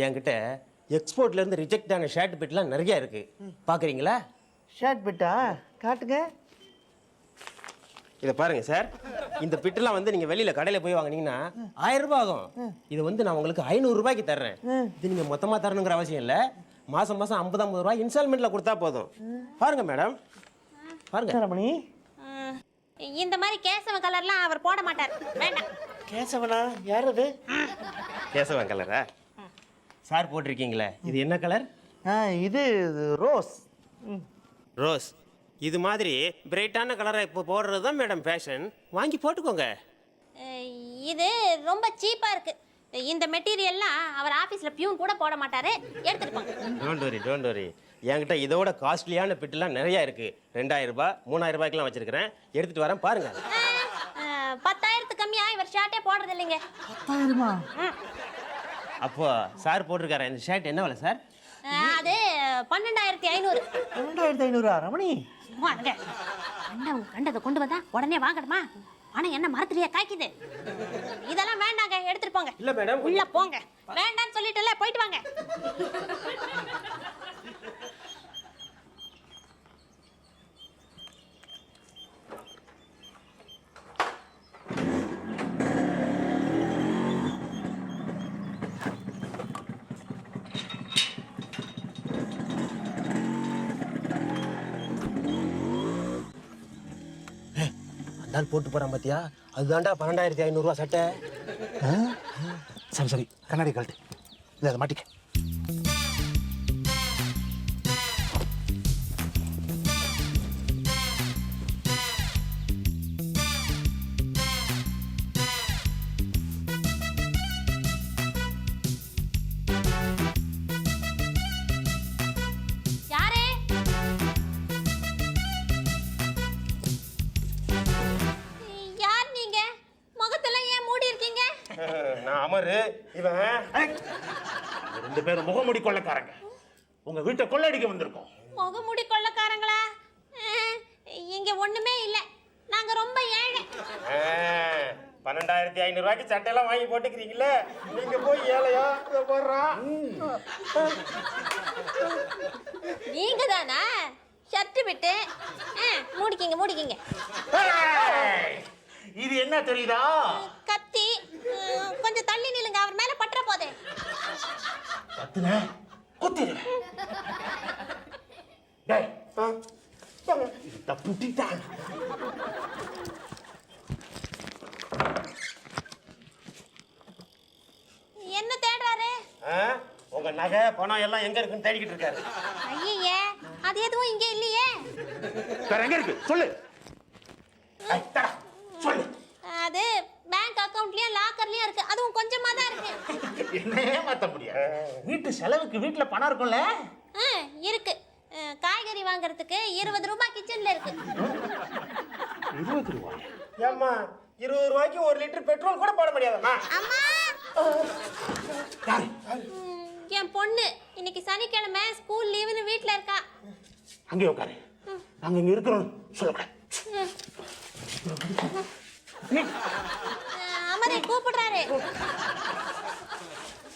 என்கிட்ட எக்ஸ்போர்ட்லேருந்து ரிஜெக்ட் ஆன ஷர்ட் பிட்லாம் நிறையா இருக்குது. பார்க்குறீங்களா? ஷர்ட் பிட்டா காட்டுங்க. இதை பாருங்கள் சார். இந்த பிட்டெல்லாம் வந்து நீங்கள் வெளியில் கடையில் போய் வாங்கினீங்கன்னா 1000 ரூபாய் ஆகும். இது வந்து நான் உங்களுக்கு 500 ரூபாய்க்கு தர்றேன். இது நீங்கள் மொத்தமாக தரணுங்கிற அவசியம் இல்லை. மாதம் 50-50 ரூபாய் இன்ஸ்டால்மெண்ட்டில் கொடுத்தா போதும். பாருங்கள் மேடம், பாருங்கள். ரமணி, இந்த மாதிரி கேசவ கலர்லாம் அவர் போட மாட்டார். வேண்டாம். கேசவனா? யார் அது? கேசவன் கலரா? சார் போட்டிருக்கீங்களே, இது என்ன கலர்? இது ரோஸ். ரோஸ். இது மாதிரி பிரைட்டான கலரை இப்போ போடுறது தான் மேடம் ஃபேஷன். வாங்கி போட்டுக்கோங்க. இது ரொம்ப சீப்பாக இருக்குது. இந்த மெட்டீரியல்லாம் அவர் ஆஃபீஸில் பியூன் கூட போட மாட்டார். எடுத்துட்டு போங்க. Don't worry. என்கிட்ட இதோட காஸ்ட்லியான பிட்டுலாம் நிறையா இருக்குது. 2000 ரூபாய் 3000 ரூபாய்க்குலாம் வச்சுருக்கிறேன். எடுத்துகிட்டு வரேன், பாருங்கள். 10,000க்கு கம்மியாக இவர் ஷர்ட்டே போடுறது இல்லைங்க. 10,000-மா? அப்போ சார் போட்டிருக்காரு இந்த ஷர்ட் என்ன விலை சார்? அது 12,500. 12,500 ரமணி? கண்டதை கொண்டு வந்தா உடனே வாங்கணுமா? ஆனா என்ன மரத்துலயே காய்க்குது? இதெல்லாம் வேண்டாங்க, எடுத்துட்டு போங்க. இல்ல மேடம், உள்ள போங்க. வேண்டான்னு சொல்லிட்டுல, போயிட்டு வாங்க. நாள் போட்டு போறான் பாத்தியா? அதுதான்டா 12,500 ரூபாய் சட்டை. சரி கண்ணாடி கழட்டு. இல்லை அதை மாட்டிக்க. நான் அமரு, இவன் 2 பேரும் முகமுடி கொள்ளக்காரங்க. உங்க வீட்டை கொள்ளடிக்க வந்திருக்கோம். முகமுடி கொள்ளக்காரங்களா? இங்க ஒண்ணுமே இல்ல. நாங்க ரொம்ப ஏழை. 12,500 ரூபாய்க்கு சட்டையெல்லாம் வாங்கி போட்டுக்கிறீங்களே, நீங்க போய் ஏழையா போடுறான். நீங்க தானா ஷர்ட் விட்டு? மூடிக்கிங்க. இது என்ன தெரியுதா? கத்தி. கொஞ்சம் தள்ளி நில்லுங்க, அவர் மேல பற்ற போதே. கத்துன குத்திடுவேன். டேய், தப்புட்டிட்டான். என்ன தேடுறாரு? உங்க நகை பணம் எல்லாம் எங்க இருக்குன்னு தேடிக்கிட்டு இருக்காரு. ஐயே, அது எதுவும் இங்க இல்லையே. வேற எங்க இருக்கு சொல்லு. சொல்லு. அது பேங்க் அக்கவுண்ட்லயும் லாக்கர்லயும் இருக்கு. அதுவும் கொஞ்சமா தான் இருக்கு. என்னையே மாத்த முடியாது. வீட்டு செலவுக்கு வீட்டுல பணம் இருக்கும்ல? இருக்கு. காய்கறி வாங்குறதுக்கு 20 ரூபாய் கிச்சன்ல இருக்கு. 20 ரூபாய்? ஏம்மா, 20 ரூபாய்க்கு 1 லிட்டர் பெட்ரோல் கூட போட முடியாதம்மா. அம்மா, என் பொண்ணு இன்னைக்கு சனிக்கிழமை ஸ்கூல் லீவுன்னு வீட்டுல இருக்கா. அங்கே உட்காரு. நாங்க இங்க இருக்கிறோம் சொல்லக்கூடாது. அமரை கூப்பிடுறாரு.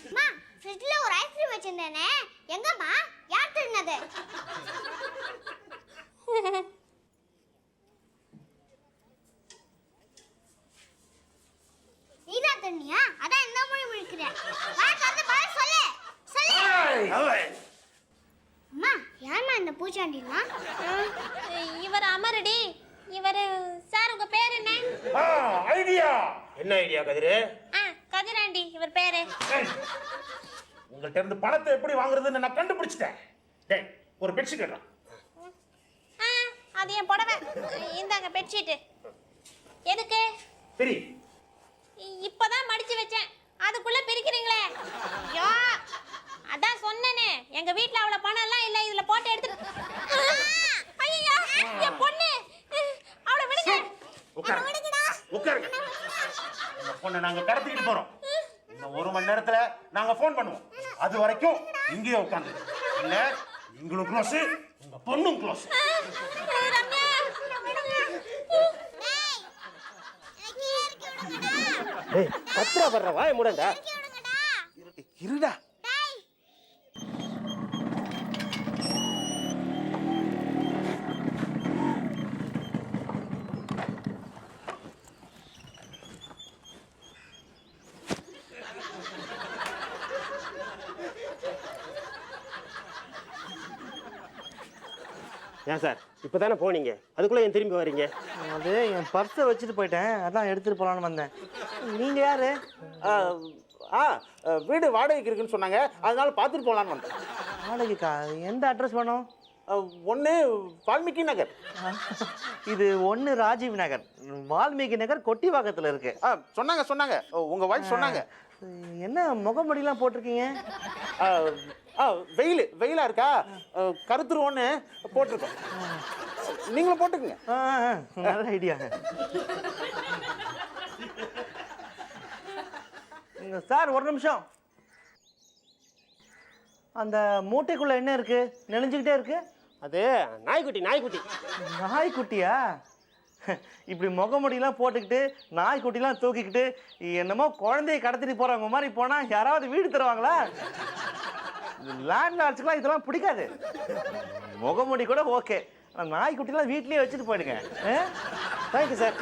அம்மா, ஃப்ரிட்ஜ்ல ஒரு ஐஸ்கிரீம் வச்சிருந்தேனே, எங்கம்மா? யார் திருநது? நீதா தண்ணியா? அதான் என்ன மொழி முழிக்கிறேன். வா தந்து வா, சொல்லு சொல்லு. அம்மா, யாரம்மா இந்த பூச்சாண்டினா? இவர் அமரடி. இவர் சார், உங்க பேர் என்ன? ஐடியா. என்ன ஐடியா கதிரு? கதிராண்டி இவர் பேரு. உங்கள்ட்ட இருந்து பணத்தை எப்படி வாங்குறதுன்னு நான் கண்டுபிடிச்சிட்டேன். டேய், ஒரு பெட்ஷீட் எடுறா. அது என் புடவை. இந்தாங்க பெட்ஷீட். எதுக்கு? சரி, இப்பதான் மடிச்சு வச்சேன், அதுக்குள்ள பிரிக்கிறீங்களே. ஐயோ, அதான் சொன்னேனே, எங்க வீட்ல அவ்வளவு பணம் எல்லாம் இல்ல, இதுல போட்டு எடுத்து. ஐயோ, என் பொண்ணு, அவளை விடுங்க. உட்காருங்க. இந்த பொண்ணை நாங்க கடத்திக்கிட்டு போறோம். இன்னும் 1 மணி நேரத்துல நாங்க போன் பண்ணுவோம். அது வரைக்கும் இங்கேயே உட்காந்து. இல்ல நீங்களும் க்ளோஸ், உங்க பொண்ணும் க்ளோஸ். ஏய், பத்திரா பண்ற வாயை மூடுங்க. இருடா. டேய், ஏன் சார் இப்போ தானே போனீங்க அதுக்குள்ளே ஏன் திரும்பி வரீங்க? அது என் பர்ஸை வச்சுட்டு போயிட்டேன், அதான் எடுத்துட்டு போலான்னு வந்தேன். நீங்க யாரு? வீடு வாடகைக்கு இருக்குன்னு சொன்னாங்க, அதனால பார்த்துட்டு போகலான்னு வந்தேன். வாடகைக்கா? எந்த அட்ரஸ் வேணும்? ஒன்று வால்மீகி நகர். இது 1 ராஜீவ் நகர். வால்மீகி நகர் கொட்டிவாக்கத்தில் இருக்கு. சொன்னாங்க உங்கள் வாய்ஸ் சொன்னாங்க. என்ன முகமுடியெல்லாம் போட்டிருக்கீங்க? வெயிலா இருக்கா, கருத்துருவோன்னு போட்டிருக்கோம். நீங்களும் போட்டுக்குங்க. நல்ல ஐடியா. சார் ஒரு நிமிஷம். அந்த மூட்டைக்குள்ள என்ன இருக்கு? நெளிஞ்சுக்கிட்டே இருக்கு. அது நாய்க்குட்டி. நாய்க்குட்டியா? இப்படி முகமுடியெல்லாம் போட்டுக்கிட்டு நாய்க்குட்டிலாம் தூக்கிக்கிட்டு என்னமோ குழந்தைய கடத்திட்டு போறவங்க மாதிரி போனா யாராவது வீடு தருவாங்களா? லேண்ட் லார்ட்ஸ்க்குலாம் இதெல்லாம் பிடிக்காது. முகமுடி கூட ஓகே, நாய்க்குட்டிலாம் வீட்லயே வச்சுட்டு போயிடுங்க. Thank you sir.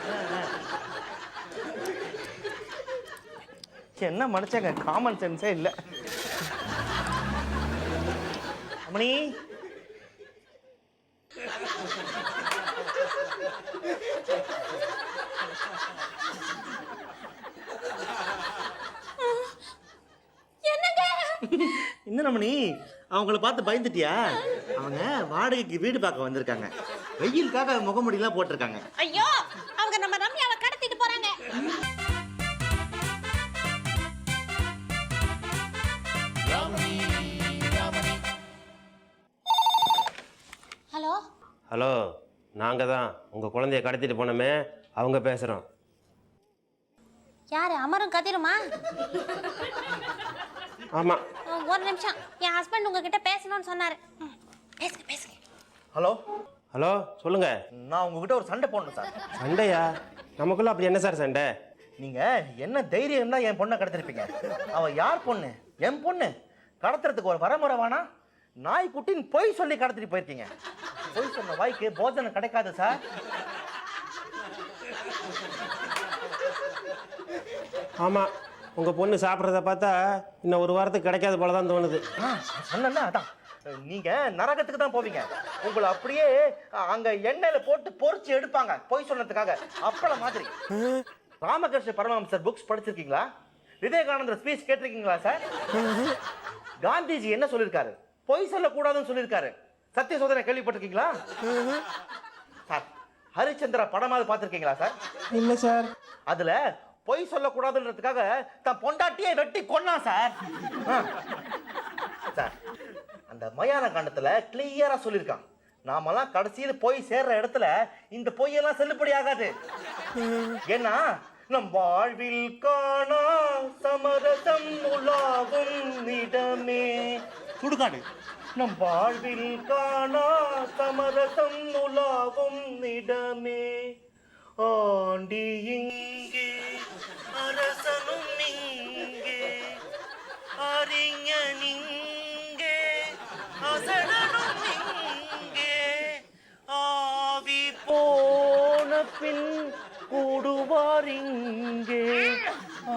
என்ன மனுஷங்க, காமன் சென்ஸே இல்லை. அம்மணி, என்ன ரமணி, அவங்கள பார்த்து பயந்துட்டியா? அவங்க வாடகைக்கு வீடு பார்க்க வந்திருக்காங்க. வெயிலுக்காக முகமுடியெல்லாம் போட்டிருக்காங்க. ஐயோ, அவங்க நம்ம ரம்யாவை கடத்திட்டு போறாங்க. ஹலோ, நாங்கள் தான் உங்கள் குழந்தைய கடத்திட்டு போனோமே, அவங்க பேசுகிறோம். யாரு? அமரும் கதிருமா? ஆமாம். ஒரு நிமிஷம், என் ஹஸ்பண்ட் உங்ககிட்ட பேசணும்னு சொன்னாரு. பேசுங்க. ஹலோ, சொல்லுங்க. நான் உங்ககிட்ட ஒரு சண்டை போடணும் சார். சண்டையா? நமக்குள்ள அப்படி என்ன சார் சண்டை? நீங்க என்ன தைரியம் தான் என் பொண்ணை கடத்திருப்பீங்க? அவ யார் பொண்ணு? என் பொண்ணு. கடத்துறதுக்கு ஒரு வரமுறை வேணா? நாய்க்குட்டின்னு பொய் சொல்லி கடத்திட்டு போயிருக்கீங்க. பொய் சொன்ன வாய்க்கு போஜனம் கிடைக்காது சார். ஆமாம், உங்கள் பொண்ணு சாப்பிட்றத பார்த்தா இன்னும் ஒரு வாரத்துக்கு கிடைக்காத போல தான் தோணுது. சொன்னா அதான், நீங்க நரகத்துக்கு தான் போவீங்க. உங்களை அப்படியே அங்க எண்ணெயில போட்டு பொரிச்சு எடுப்பாங்க பொய் சொன்னதுக்காக. அப்பள மாதிரி. ராமகிருஷ்ண பரமஹம்சர் புக்ஸ் படிச்சிருக்கீங்களா? விவேகானந்தர் ஸ்பீச் கேட்டிருக்கீங்களா சார்? காந்திஜி என்ன சொல்லியிருக்காரு? பொய் சொல்லக்கூடாதுன்னு சொல்லியிருக்காரு. சத்திய சோதனை கேள்விப்பட்டிருக்கீங்களா சார்? ஹரிச்சந்திரா படமாவது பார்த்துருக்கீங்களா சார்? இல்லை சார். அதுல பொய் சொல்லக்கூடாதுன்றதுக்காக தன் பொண்டாட்டியை வெட்டி கொன்னா சார். சார், அந்த மயான காண்டத்துல கிளியரா சொல்லியிருக்கான், நாமெல்லாம் கடைசியில் போய் சேர்ற இடத்துல இந்த பொய்யெல்லாம் செல்லுபடி ஆகாது. ஏன்னா நம் வாழ்வில் காணா சமரசம் உலாவும் இடமே. சுடுகாடு. நம் வாழ்வில் காணா சமரசம் உலாவும் இடமே. ஆண்டி இங்கே, அரசனும் இங்கே, அறிஞன் இங்கே, அசடனும் இங்கே. ஆவி போன பின் கூடுவார் இங்கே.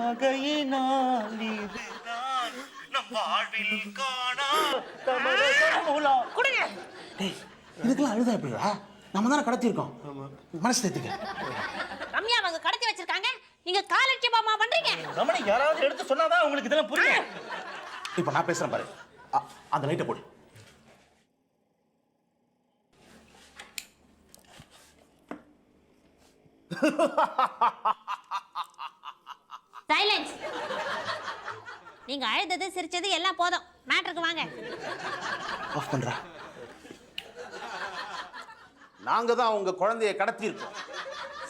ஆகையினால் இதுதான் நம் வாழ்வில் காணா சமரசம் உலா. இதுக்கெல்லாம் அழுதா எப்படிடா? நம்ம தானே கடத்திருக்கோம். மனசு தேத்துக்க. ரம்யா அவங்க கடத்தி வச்சிருக்காங்க, நீங்க காலட்சேபமா பண்றீங்க. ரமணி, யாராவது எடுத்து சொன்னாதான் உங்களுக்கு இதெல்லாம் புரியும். இப்போ நான் பேசுறேன் பாரு. அந்த லைட்டை போடு. சைலன்ஸ். நீங்க அழுதது சிரிச்சது எல்லாம் போதும், மேட்டருக்கு வாங்க. ஆஃப் பண்றா. நாங்க தான் உங்க குழந்தைய கடத்தியிருக்கோம்.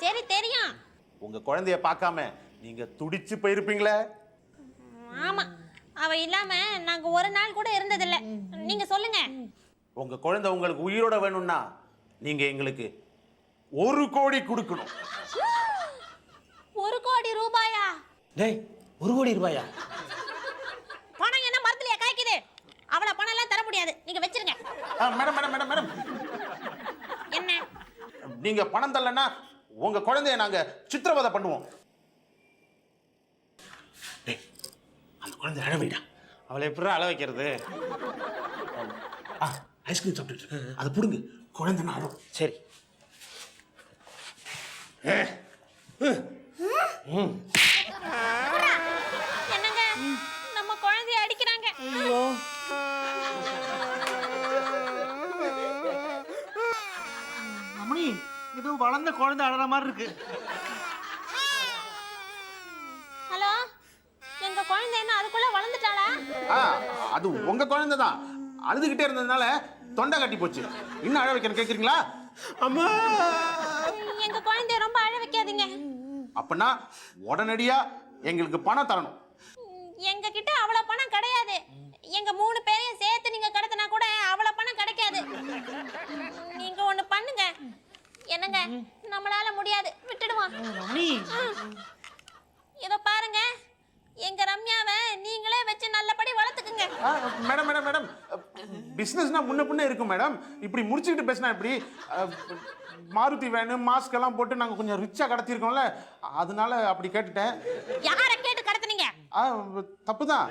சரி தெரியும். உங்க குழந்தைய பார்க்காம நீங்க துடிச்சு போயிருப்பீங்களே. ஆமா, அவ இல்லாம நாங்க ஒரு நாள் கூட இருந்ததில்ல. நீங்க சொல்லுங்க. உங்க குழந்தை உங்களுக்கு உயிரோட வேணும்னா நீங்க எங்களுக்கு 1 கோடி கொடுக்கணும். 1 கோடி ரூபாயா? டேய், 1 கோடி ரூபாயா? பணம் என்ன மரத்துலயா காய்க்குது? அவ்வளவு பணம் எல்லாம் தர முடியாது, நீங்க வச்சிருங்க. மேடம் மேடம் மேடம் மேடம், என்ன? நீங்க பணம் தரலன்னா உங்க குழந்தைய நாங்க சித்திரவதை பண்ணுவோம். டேய், அந்த குழந்தை அழ வைடா. அவளை எப்படி அள வைக்கிறது? ஐஸ்கிரீம் சாப்பிட்டுட்டு அதை புடுங்க, குழந்தை நாடும். சரி. என்னங்க நம்ம குழந்தைய அடிக்கிறாங்க. ரமணி இது வளர்ந்த குழந்தை அழற மாதிரி இருக்கு. ஹலோ, எங்க குழந்தை என்ன அதுக்குள்ள வளர்ந்துட்டாளா? அது உங்க குழந்தை தான். அழுதுகிட்டே இருந்ததுனால தொண்டை கட்டி போச்சு. இன்னும் அழ வைக்கணும் கேக்குறீங்களா? அம்மா, எங்க குழந்தைய ரொம்ப அழ வைக்காதீங்க. அப்படின்னா உடனடியா எங்களுக்கு பணம் தரணும். எங்க கிட்ட அவ்வளவு பணம் கிடையாது. எங்க 3 பேரையும் சேர்த்து நீங்க கடத்தினா கூட அவ்வளவு பணம் கிடைக்காது. நீங்க ஒண்ணு பண்ணுங்க. என்னங்க, நம்மளால முடியாது, விட்டுடுவோம். ரமணி இதோ பாருங்க, எங்க ரம்யாவை நீங்களே வச்சு நல்லபடி வளர்த்துக்குங்க. மேடம் மேடம் மேடம் பிசினஸ்னா முன்ன பின்ன இருக்கும் மேடம். இப்படி முடிச்சுக்கிட்டு பேசினா எப்படி? மாருதி வேனு மாஸ்க் எல்லாம் போட்டு நாங்கள் கொஞ்சம் ரிச்சா கடத்திருக்கோம்ல, அதனால அப்படி கேட்டுட்டேன். யாரை கேட்டு கடத்துனீங்க? தப்பு தான்,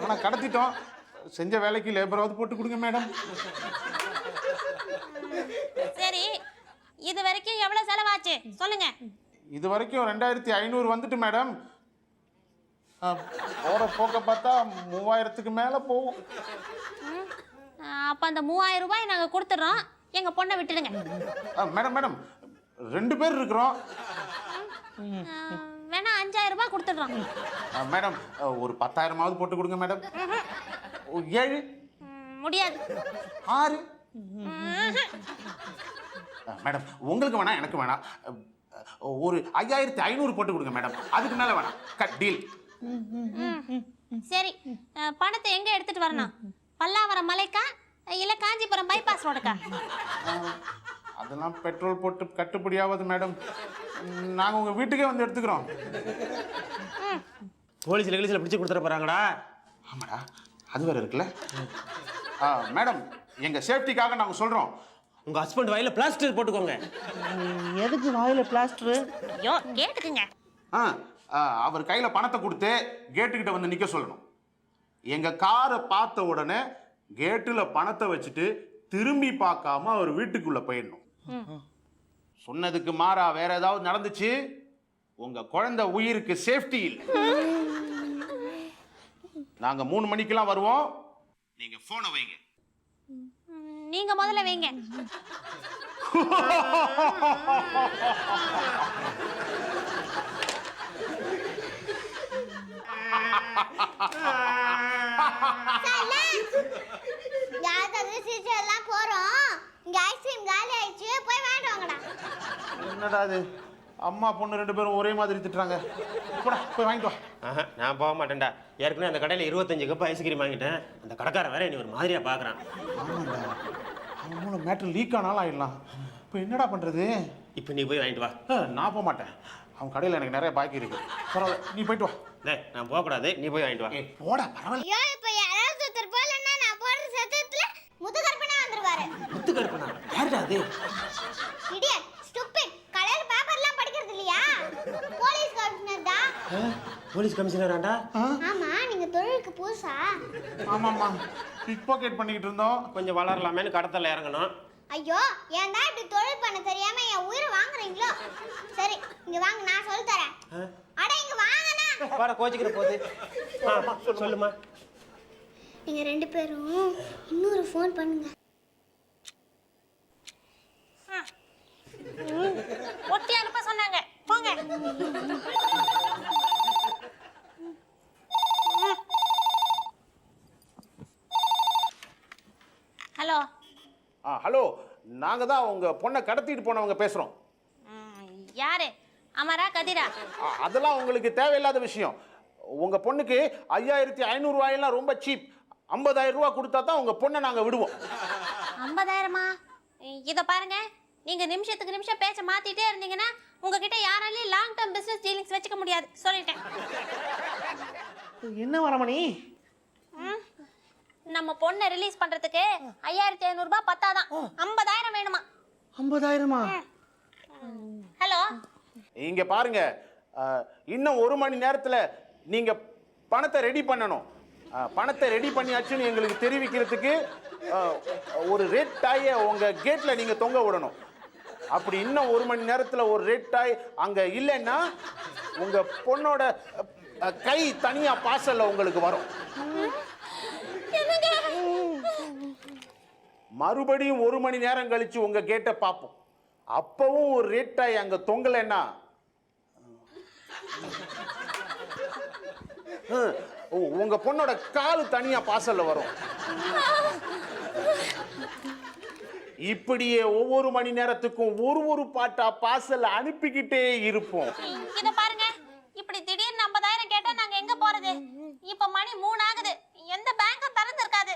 ஆனால் கடத்திட்டோம். செஞ்ச வேலைக்கு லேபராவது போட்டு கொடுங்க மேடம். சரி, இது வரைக்கும் எவ்வளவு செலவாச்சு சொல்லுங்க. இது வரைக்கும் 2500 வந்துட்டு மேடம். போற போக்க பார்த்தா 3000க்கு மேல போகும். அப்ப அந்த 3000 ரூபாய் நாங்க கொடுத்துறோம். எங்க பொண்ணை விட்டுடுங்க. மேடம் மேடம் 2 பேர் இருக்கிறோம். வேணா 5000 ரூபாய் கொடுத்துடுறோம். மேடம் ஒரு 10,000ஆவது போட்டு கொடுங்க மேடம். 7 முடியாது. 6 மேடம் உங்களுக்கு வேணாம் எனக்கு வேணாம். ஒரு 5500 போட்டு கொடுங்க மேடம். அதுக்கு மேல வேணாம். Cut deal. சரி, பணத்தை எங்க எடுத்துட்டு வரணும்? பல்லாவரம் மலைக்கா இல்ல காஞ்சிபுரம் பைபாஸ் ரோடுக்கா? அதெல்லாம் பெட்ரோல் போட்டு கட்டுப்படியாவது மேடம். நாங்க உங்க வீட்டுக்கே வந்து எடுத்துக்கிறோம். போலீஸ்ல கிளீஸ்ல பிடிச்சு கொடுத்துட போறாங்கடா. ஆமாடா, அது வேற இருக்குல்ல. மேடம் எங்க சேஃப்டிக்காக நாங்க சொல்றோம், உங்க ஹஸ்பண்ட் வாயில பிளாஸ்டர் போட்டுக்கோங்க. எதுக்கு வாயில பிளாஸ்டர்? ஐயோ, கேட்டுக்குங்க. அவர் கையில பணத்தை கொடுத்து கேட்டுக்கிட்ட வந்து நிக்க சொல்லணும். எங்க காரை பார்த்த உடனே கேட்டுல பணத்தை வச்சுட்டு திரும்பி பார்க்காம அவர் வீட்டுக்குள்ள போயிடணும். சொன்னதுக்கு மாறா வேற ஏதாவது நடந்துச்சு, உங்க குழந்தை உயிருக்கு சேஃப்டி இல்லை. நாங்க 3 மணிக்கெல்லாம் வருவோம். நீங்க போனை வைங்க. நீங்க முதல்ல வைங்க. எல்லாம் போறோம். இங்க ஐஸ்கிரீம் காலி ஆயிடுச்சு, போய் வாங்கிட்டு வாங்கடா. என்னடா இது, அம்மா பொண்ணு 2 பேரும் ஒரே மாதிரி திட்டுறாங்க. போடா போய் வாங்கிட்டு வா. நான் போக மாட்டேன்டா. ஏற்கனவே அந்த கடையில் 25 கப் ஐஸ்கிரீம் வாங்கிட்டேன். அந்த கடைக்காரன் வேற நீ ஒரு மாதிரியா பாக்குறான். அவங்களோட மேட்ரு லீக் ஆனாலும் ஆயிடலாம். இப்போ என்னடா பண்றது? இப்போ நீ போய் வாங்கிட்டு வா. நான் போக மாட்டேன். அவன் கடையில் எனக்கு நிறைய பாக்கி இருக்கு. பரவாயில்ல, நீ போயிட்டு வா. டேய், நான் போகக்கூடாது, நீ போய் வாங்கிட்டு வா. போடா பரவாயில்ல. ஐயோ, இப்ப யாராவது ஒருத்தர் போலன்னா நான் போடுற சத்தத்துல முதுகற்பனா வந்துருவாரு. முத்து கருப்பனா யாருடா அது? இடியட், ஸ்டூபிட், கலர் பேப்பர்லாம் படிக்கிறது இல்லையா? போலீஸ் கமிஷனர் தான். போலீஸ் கமிஷனராண்டா? ஆமா, நீங்க தொழிலுக்கு புதுசா? ஆமாம்மா, பிக் பாக்கெட் பண்ணிக்கிட்டு இருந்தோம். கொஞ்சம் வளரலாமேன்னு கடத்தல இறங்கணும். ஐயோ, ஏன்டா இப்படி தொழில் பண்ண தெரியாம என் உயிரை வாங்குறீங்களோ? சரி, இங்க வாங்க, நான் சொல்லி தரேன். அட இங்க வாங்கண்ணா. வர கோச்சிக்கிற போது. சொல்லுமா. நீங்க 2 பேரும் இன்னொரு ஃபோன் பண்ணுங்க. ஒட்டி அனுப்ப சொன்னாங்க, போங்க. ஹலோ. ஹலோ, நாங்க தான் உங்க பொண்ணை கடத்திட்டு போனவங்க பேசுறோம். யாரு? அமரா, கதிரா? அதெல்லாம் உங்களுக்கு தேவையில்லாத விஷயம். உங்க பொண்ணுக்கு 5500 ரூபாயெல்லாம் ரொம்ப சீப். 50000 ரூபாய் கொடுத்தா தான் உங்க பொண்ணை நாங்க விடுவோம். 50000மா? இத பாருங்க, நீங்க நிமிஷத்துக்கு நிமிஷம் பேச்ச மாத்திட்டே இருந்தீங்கன்னா உங்ககிட்ட யாராலையும் லாங் டர்ம் பிசினஸ் டீலிங்ஸ் வச்சுக்க முடியாது, சொல்லிட்டேன். என்ன வரமணி? நம்ம பொண்ணை ரிலீஸ் பண்றதுக்கு 5500 ரூபாய் பத்தாதான், 50000 வேணுமா? 50000மா? ஹலோ, இங்க பாருங்க, இன்னும் 1 மணி நேரத்துல நீங்க பணத்தை ரெடி பண்ணணும். பணத்தை ரெடி பண்ணியாச்சுன்னு எங்களுக்கு தெரிவிக்கிறதுக்கு ஒரு ரெட் டாயை உங்க கேட்ல நீங்க தொங்க விடணும். அப்படி இன்னும் 1 மணி நேரத்துல ஒரு ரெட் டாய் அங்க இல்லைன்னா உங்க பொண்ணோட கை தனியா பார்சல்ல உங்களுக்கு வரும். மறுபடியும் 1 மணி நேரம் கழிச்சு உங்க கேட்டை பார்ப்போம். அப்பவும் ஒரு ரெட் டாய் அங்க தொங்கலைன்னா உங்க பொண்ணோட கால் தனியா பார்சல்ல வரும். இப்படியே ஒவ்வொரு மணி நேரத்துக்கும் ஒரு பாட்டா பார்சல் அனுப்பிக்கிட்டே இருப்போம். இத பாருங்க, இப்படி திடீர்னு 50,000 கேட்டா நாங்க எங்க போறது? இப்ப மணி 3 ஆகுது, எந்த பேங்க்கும் திறந்து இருக்காது.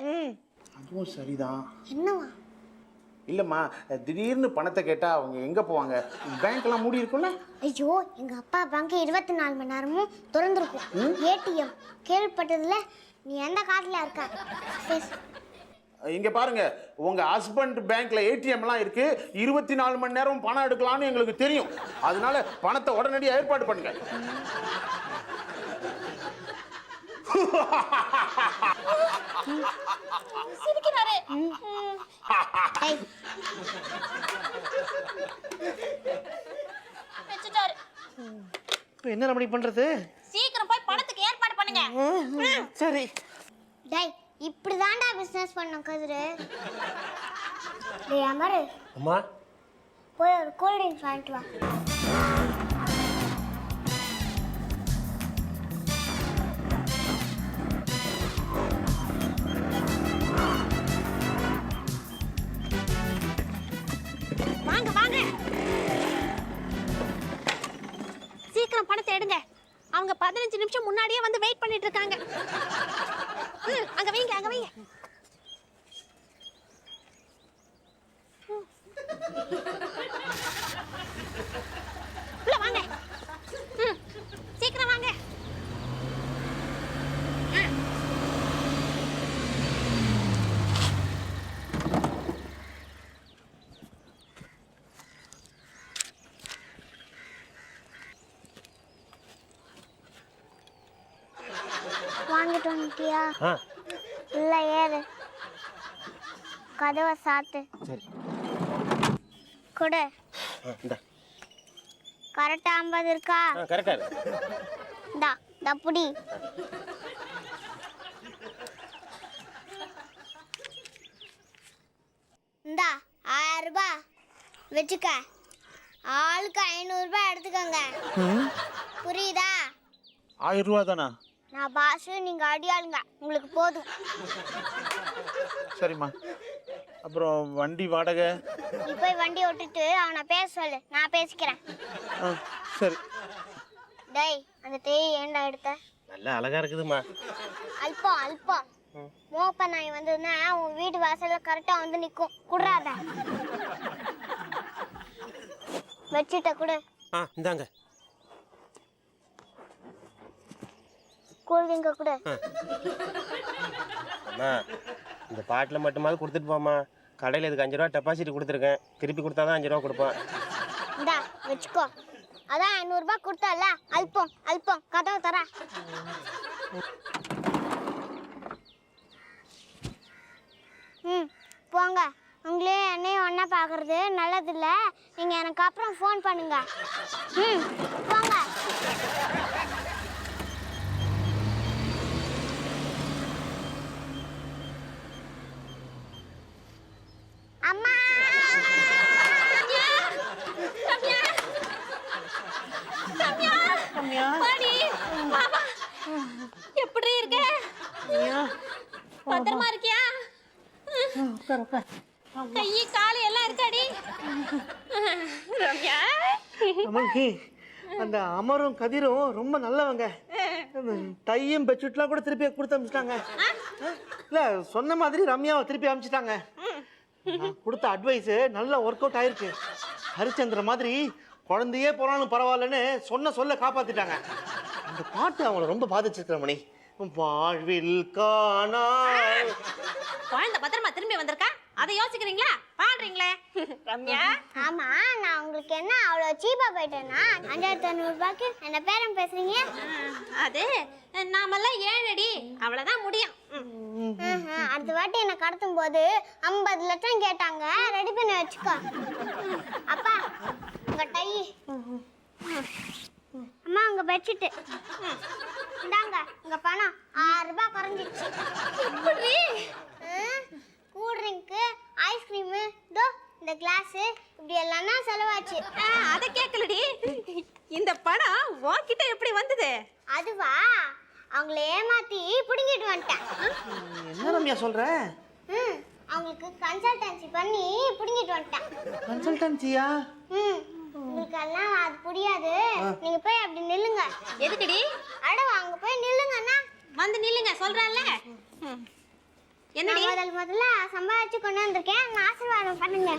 அதுவும் சரிதான். என்னவா? இல்லம்மா, திடீர்னு பணத்தை கேட்டா அவங்க எங்க போவாங்க? பேங்க் எல்லாம் மூடி இருக்கும்ல. ஐயோ, எங்க அப்பா பேங்க் 24 மணி நேரமும் திறந்திருக்கும். ஏடிஎம் கேள்விப்பட்டதுல நீ எந்த காட்டுல இருக்க? இங்க பாருங்க, உங்க ஹஸ்பண்ட் பேங்க்ல ஏடிஎம் எல்லாம் இருக்கு. 24 மணி நேரம் பணம் எடுக்கலாம்னு எங்களுக்கு தெரியும். அதனால பணத்தை உடனடியாக ஏற்பாடு பண்ணுங்க. சிரிக்கிறாரு. வெச்சிட்டாரு. இப்போ என்ன ரமணி பண்றது? சீக்கிரம் போய் பணத்துக்கு ஏற்பாடு பண்ணுங்க. சரி. டேய், இப்படிதான்டா பிசினஸ் பண்ணோம் கதிரு. டேய் அமரு, அம்மா போய் ஒரு கூல் ட்ரிங்க்ஸ் வாங்கிட்டு வா. வாங்க வாங்க, சீக்கிரம் பணத்தை எடுங்க. அவங்க 15 நிமிஷம் முன்னாடியே வந்து வெயிட் பண்ணிட்டு இருக்காங்க. அங்க வைங்க, அங்க வைங்க. உள்ள வாங்க. சீக்கிரம் வாங்க. வாங்கிட்டு வந்துட்டியா? ஆ இல்ல, ஏறு. கதவை சாத்து. சரி. கொடு. இந்தா. கரெக்டா 50 இருக்கா? கரெக்டா இருக்கு. இந்தா, தப்புடி. இந்தா 1000 ரூபாய் வச்சுக்க. ஆளுக்கு 500 ரூபாய் எடுத்துக்கோங்க. புரியுதா? 1000 ரூபா தானா? நான் பாசு, நீங்க அடியாளுங்க. உங்களுக்கு போதும். சரிம்மா. அப்புறம் வண்டி வாடகை? நீ போய் வண்டி ஓட்டிட்டு அவனை பேச சொல்லு, நான் பேசிக்கிறேன். சரி. டேய், அந்த தேய் ஏன்டா எடுத்த? நல்லா அழகா இருக்குதுமா. அல்பம் அல்பம். மோப்ப நாய் வந்ததுன்னா உன் வீட்டு வாசல்ல கரெக்டா வந்து நிற்கும். குடுறாத. வச்சுட்ட குடு. இந்தாங்க. கூல்ட்ரிங்க குடு. அம்மா, இந்த பாட்டில் மட்டுமாவது கொடுத்துட்டு போம்மா. கடையில் இதுக்கு 5 ரூபா டெபாசிட் கொடுத்துருக்கேன். திருப்பி கொடுத்தா தான் 5 ரூபா கொடுப்பேன். இந்தா வச்சுக்கோ. அதான் 500 ரூபாய் கொடுத்தால. அல்பம் அல்பம். கதவை தர. போங்க. உங்களே என்னையும் ஒன்றா பார்க்கறது நல்லதில்ல. நீங்கள் எனக்கு அப்புறம் ஃபோன் பண்ணுங்க. போங்க. அம்மா, எப்படி இருக்க? பத்திரமா இருக்கியா? கை காலு எல்லாம் இருக்காடி? ரம்யா, ரமணி, அந்த அமரும் கதிரும் ரொம்ப நல்லவங்க. டையும் பெட்ஷீட்லாம் கூட திருப்பி கொடுத்து அனுப்பிச்சிட்டாங்க. இல்ல, சொன்ன மாதிரி ரம்யாவை திருப்பி அனுப்பிச்சிட்டாங்க. கொடுத்த அட்வைஸ் நல்லா ஒர்க் அவுட் ஆயிருக்கு. ஹரிச்சந்திர மாதிரி குழந்தையே போனாலும் பரவாயில்லன்னு சொல்ல காப்பாத்திட்டாங்க. அந்த பாட்டு அவங்களை ரொம்ப பாதிச்சிருக்கிற மணி. வாழ்வில் காணா குழந்தை பத்திரமா திரும்பி வந்திருக்கா, அதை யோசிக்கிறீங்களா? பாடுறீங்களே ரம்யா. ஆமா, நான் உங்களுக்கு என்ன அவ்வளோ சீப்பா போயிட்டேன்னா 5500 ரூபாய்க்கு என்ன பேரம் பேசுறீங்க? அது நாமெல்லாம் ஏழடி, அவ்வளவுதான் முடியும். அடுத்த வாட்டி என்ன கடத்தும் போது 50 லட்சம் கேட்டாங்க, ரெடி பண்ணி வச்சுக்கோ. அப்பா உங்க டை, அம்மா உங்க பெட்ஷீட், இந்தாங்க உங்க பணம் 6 ரூபாய் குறைஞ்சிச்சு. எப்படி? கூல் ட்ரிங்க்கு, ஐஸ்கிரீமு, இதோ இந்த கிளாஸ், இப்படி எல்லாம் தான் செலவாச்சு. அத கேக்கலடி. இந்த பணம் உன்கிட்ட எப்படி வந்தது? அதுவா, அவங்கள ஏமாத்தி புடுங்கிட்டு வந்துட்டேன். என்ன ரம்யா சொல்ற? அவங்களுக்கு கன்சல்டன்சி பண்ணி புடுங்கிட்டு வந்துட்டேன். கன்சல்டன்சியா? உங்களுக்கு எல்லாம் அது புரியாது. நீங்க போய் அப்படி நில்லுங்க. எதுக்குடி? அட அங்க போய் நில்லுங்கண்ணா. வந்து நில்லுங்க சொல்றேன்ல. என்னடி? முதல்ல சம்பாதிச்சு கொண்டு வந்திருக்கேன், ஆசீர்வாதம் பண்ணுங்க.